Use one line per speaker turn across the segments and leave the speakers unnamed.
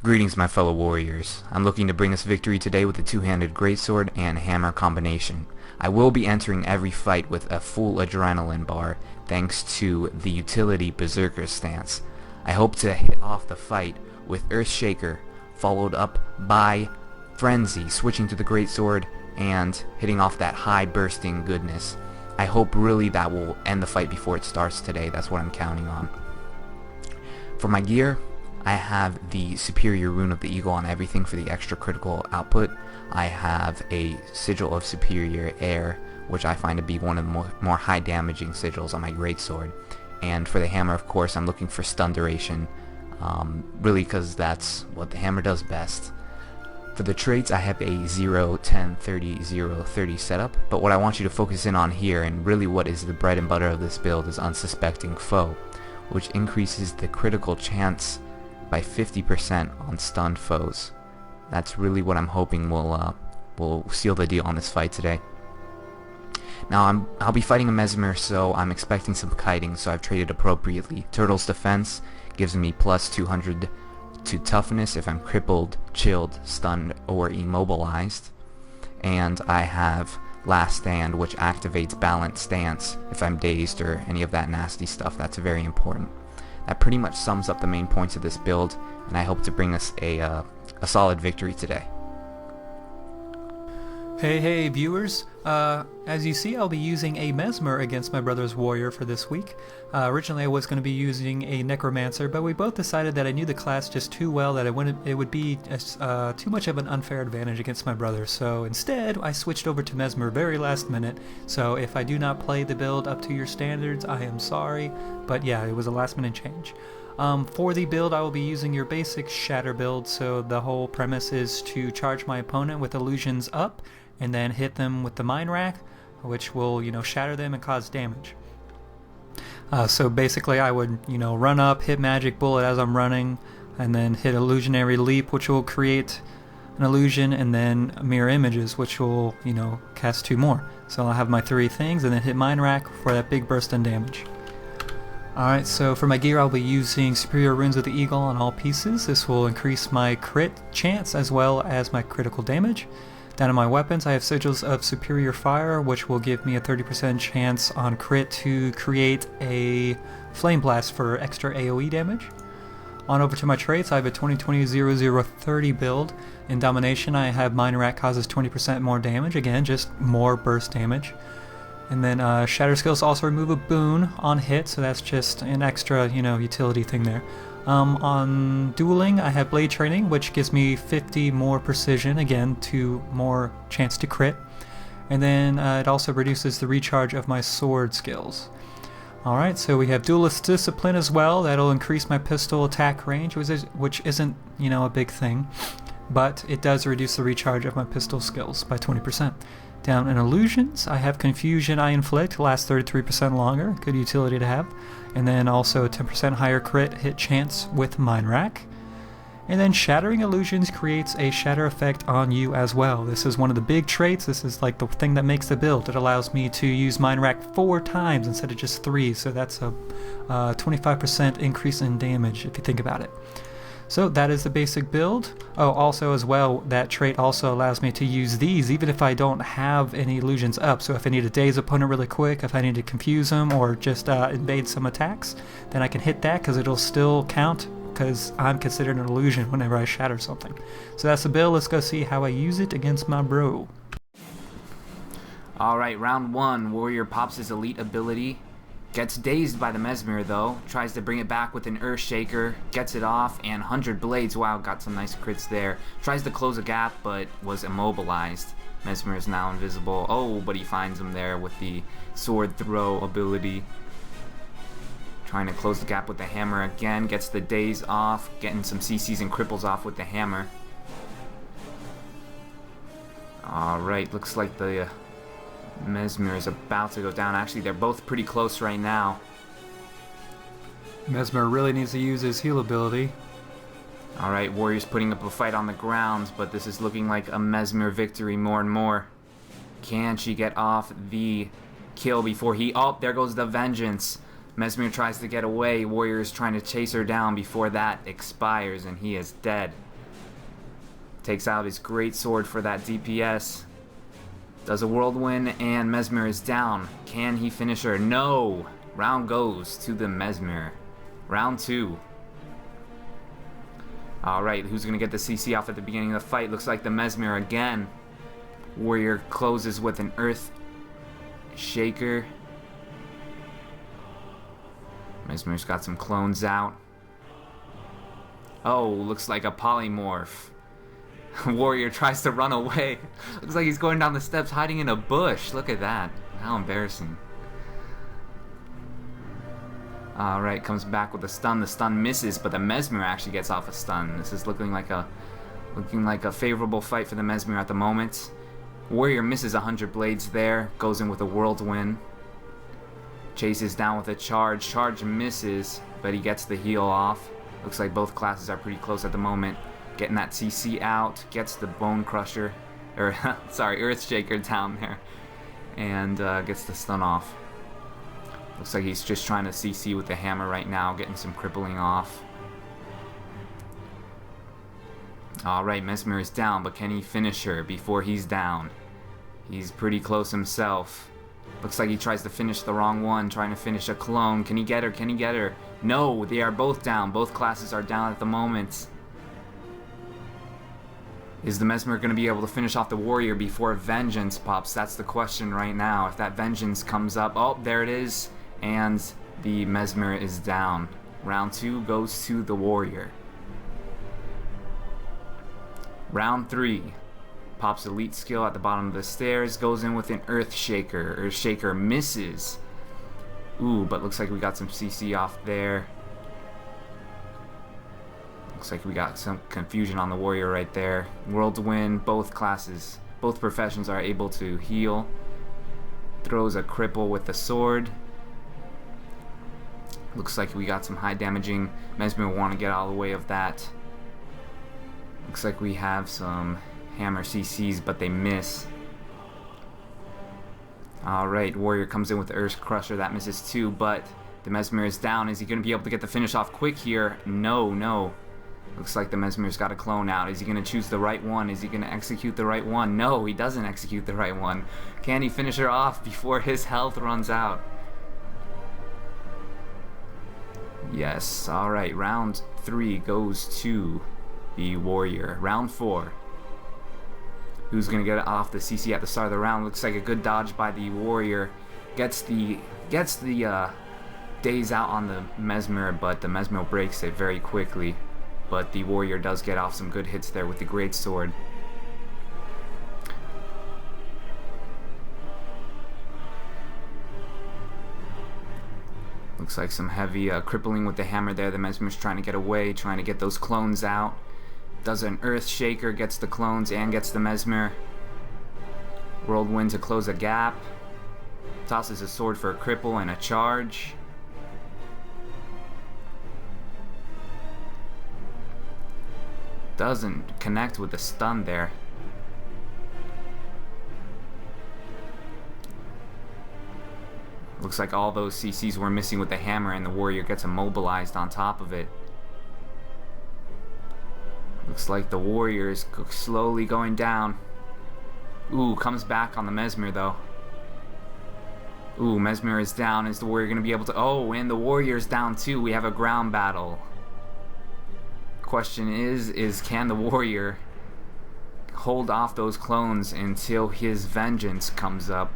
Greetings, my fellow warriors. I'm looking to bring us victory today with a two-handed greatsword and hammer combination. I will be entering every fight with a full adrenaline bar thanks to the utility berserker stance. I hope to hit off the fight with Earthshaker, followed up by Frenzy, switching to the greatsword and hitting off that high bursting goodness. I hope really that will end the fight before it starts today. That's what I'm counting on. For my gear, I have the Superior Rune of the Eagle on everything for the extra critical output. I have a Sigil of Superior Air, which I find to be one of the more high damaging sigils on my greatsword. And for the hammer, of course, I'm looking for stun duration, really because that's what the hammer does best. For the traits, I have a 0, 10, 30, 0, 30 setup, but what I want you to focus in on here, and really what is the bread and butter of this build, is Unsuspecting Foe, which increases the critical chance by 50% on stunned foes. That's really what I'm hoping will seal the deal on this fight today. Now I'll be fighting a Mesmer, so I'm expecting some kiting, so I've traded appropriately. Turtle's Defense gives me plus 200 to toughness if I'm crippled, chilled, stunned, or immobilized. And I have Last Stand, which activates Balanced Stance if I'm dazed or any of that nasty stuff. That's very important. That pretty much sums up the main points of this build, and I hope to bring us a solid victory today.
Hey viewers, as you see, I'll be using a Mesmer against my brother's warrior for this week. Originally I was going to be using a Necromancer, but we both decided that I knew the class just too well that it would be too much of an unfair advantage against my brother, so instead I switched over to Mesmer very last minute. So if I do not play the build up to your standards, I am sorry, but yeah, it was a last minute change. For the build, I will be using your basic Shatter build, so the whole premise is to charge my opponent with illusions up, and then hit them with the Mind Rack, which will, shatter them and cause damage. So basically I would, run up, hit Magic Bullet as I'm running, and then hit Illusionary Leap, which will create an illusion, and then Mirror Images, which will, cast 2 more. So I'll have my 3 things, and then hit Mind Rack for that big burst in damage. Alright, so for my gear I'll be using Superior Runes of the Eagle on all pieces. This will increase my crit chance as well as my critical damage. Down in my weapons, I have Sigils of Superior Fire, which will give me a 30% chance on crit to create a Flame Blast for extra AoE damage. On over to my traits, I have a 20-20-00-30 build. In Domination, I have Mind Rack causes 20% more damage, again, just more burst damage. And then Shatter Skills also remove a boon on hit, so that's just an extra, utility thing there. On dueling, I have Blade Training, which gives me 50 more precision, again, 2 more chance to crit. And then it also reduces the recharge of my sword skills. Alright, so we have Duelist Discipline as well. That'll increase my pistol attack range, which isn't, a big thing. But it does reduce the recharge of my pistol skills by 20%. Down in Illusions, I have Confusion I Inflict, lasts 33% longer, good utility to have. And then also a 10% higher crit hit chance with Mind Rack. And then Shattering Illusions creates a shatter effect on you as well. This is one of the big traits. This is like the thing that makes the build. It allows me to use Mind Rack 4 times instead of just 3, so that's a 25% increase in damage if you think about it. So that is the basic build. Oh, also as well, that trait also allows me to use these even if I don't have any illusions up. So if I need to daze opponent really quick, if I need to confuse them or just invade some attacks, then I can hit that because it'll still count because I'm considered an illusion whenever I shatter something. So that's the build. Let's go see how I use it against my bro.
Alright, round 1. Warrior pops his elite ability. Gets dazed by the Mesmer though, tries to bring it back with an Earthshaker, gets it off, and 100 Blades, wow, got some nice crits there. Tries to close a gap, but was immobilized. Mesmer is now invisible. Oh, but he finds him there with the sword throw ability. Trying to close the gap with the hammer again, gets the daze off, getting some CCs and cripples off with the hammer. Alright, looks like the Mesmer is about to go down. Actually, they're both pretty close right now.
Mesmer really needs to use his heal ability.
Alright, Warrior's putting up a fight on the ground, but this is looking like a Mesmer victory more and more. Can she get off the kill before he... Oh, there goes the Vengeance. Mesmer tries to get away. Warrior is trying to chase her down before that expires, and he is dead. Takes out his great sword for that DPS. Does a whirlwind, and Mesmer is down. Can he finish her? No! Round goes to the Mesmer. Round 2. Alright, who's going to get the CC off at the beginning of the fight? Looks like the Mesmer again. Warrior closes with an Earth Shaker. Mesmer's got some clones out. Oh, looks like a polymorph. Warrior tries to run away. Looks like he's going down the steps hiding in a bush. Look at that. How embarrassing. Alright, comes back with a stun. The stun misses, but the Mesmer actually gets off a stun. This is looking like a favorable fight for the Mesmer at the moment. Warrior misses 100 blades there. Goes in with a whirlwind. Chases down with a charge. Charge misses, but he gets the heal off. Looks like both classes are pretty close at the moment. Getting that CC out. Gets the Bone Crusher. Or, sorry, Earth Shaker down there. And gets the stun off. Looks like he's just trying to CC with the hammer right now. Getting some crippling off. Alright, Mesmer is down, but can he finish her before he's down? He's pretty close himself. Looks like he tries to finish the wrong one, trying to finish a clone. Can he get her? Can he get her? No, they are both down. Both classes are down at the moment. Is the Mesmer going to be able to finish off the Warrior before Vengeance pops? That's the question right now. If that Vengeance comes up... Oh, there it is. And the Mesmer is down. Round 2 goes to the Warrior. Round 3. Pops elite skill at the bottom of the stairs. Goes in with an Earth Shaker. Earth Shaker misses. Ooh, but looks like we got some CC off there. Looks like we got some confusion on the Warrior right there. Whirlwind, both classes, both professions are able to heal. Throws a cripple with the sword. Looks like we got some high damaging. Mesmer will want to get out of the way of that. Looks like we have some hammer CCs, but they miss. Alright, Warrior comes in with the Earth Crusher. That misses too, but the Mesmer is down. Is he going to be able to get the finish off quick here? No. Looks like the Mesmer's got a clone out. Is he going to choose the right one? Is he going to execute the right one? No, he doesn't execute the right one. Can he finish her off before his health runs out? Yes. Alright, round 3 goes to the Warrior. Round 4. Who's going to get off the CC at the start of the round? Looks like a good dodge by the Warrior. Gets the daze out on the Mesmer, but the Mesmer breaks it very quickly. But the Warrior does get off some good hits there with the great sword. Looks like some heavy crippling with the hammer there. The Mesmer's trying to get away, trying to get those clones out. Does an Earth Shaker, gets the clones and gets the Mesmer. Whirlwind to close a gap. Tosses a sword for a cripple and a charge. Doesn't connect with the stun there. Looks like all those CCs were missing with the hammer, and the Warrior gets immobilized on top of it. Looks like the Warrior is slowly going down. Ooh, comes back on the Mesmer though. Ooh, Mesmer is down. Is the Warrior going to be able to... Oh, and the Warrior's down too. We have a ground battle. Question is can the Warrior hold off those clones until his Vengeance comes up?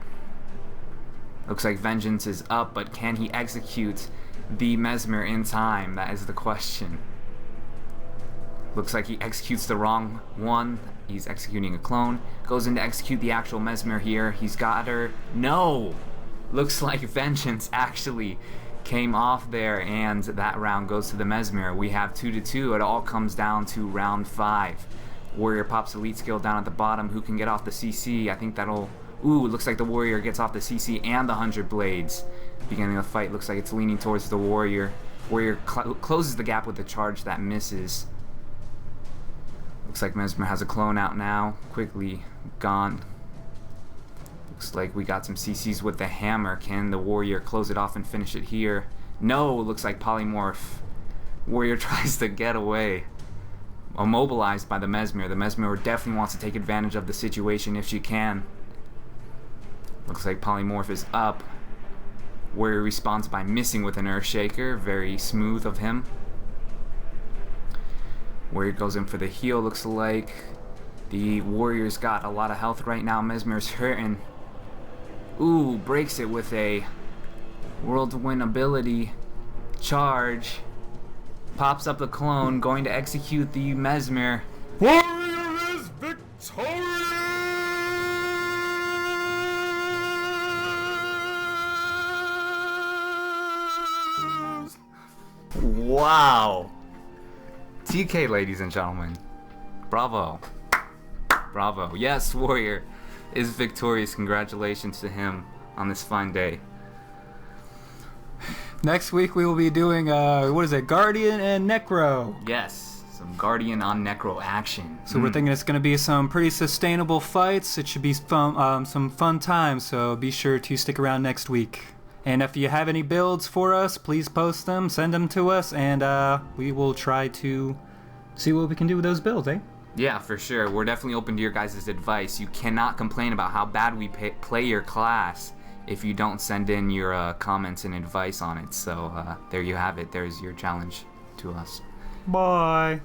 Looks like Vengeance is up, but can he execute the Mesmer in time? That is the question. Looks like he executes the wrong one. He's executing a clone. Goes in to execute the actual Mesmer here. He's got her. No! Looks like Vengeance actually came off there, and that round goes to the Mesmer. We have 2-2. It all comes down to round 5. Warrior pops elite skill down at the bottom. Who can get off the CC? I think that'll... Ooh, it looks like the Warrior gets off the CC and the 100 blades. Beginning of the fight looks like it's leaning towards the Warrior. Warrior closes the gap with the charge that misses. Looks like Mesmer has a clone out now. Quickly gone. Looks like we got some CCs with the hammer. Can the Warrior close it off and finish it here? No, looks like polymorph. Warrior tries to get away. immobilized by the Mesmer. The Mesmer definitely wants to take advantage of the situation if she can. Looks like Polymorph is up. Warrior responds by missing with an Earthshaker. Very smooth of him. Warrior goes in for the heal, looks like. The Warrior's got a lot of health right now. Mesmer's hurting. Ooh, breaks it with a Whirlwind ability. Charge. Pops up the clone, going to execute the Mesmer.
Warrior is victorious!
Wow. TK, ladies and gentlemen. Bravo. Bravo. Yes, Warrior is victorious. Congratulations to him on this fine day.
Next week we will be doing, Guardian and Necro.
Yes, some Guardian on Necro action.
So we're thinking it's going to be some pretty sustainable fights. It should be fun, some fun times, so be sure to stick around next week. And if you have any builds for us, please post them, send them to us, and we will try to see what we can do with those builds, eh?
Yeah, for sure. We're definitely open to your guys' advice. You cannot complain about how bad we play your class if you don't send in your comments and advice on it. So there you have it. There's your challenge to us.
Bye.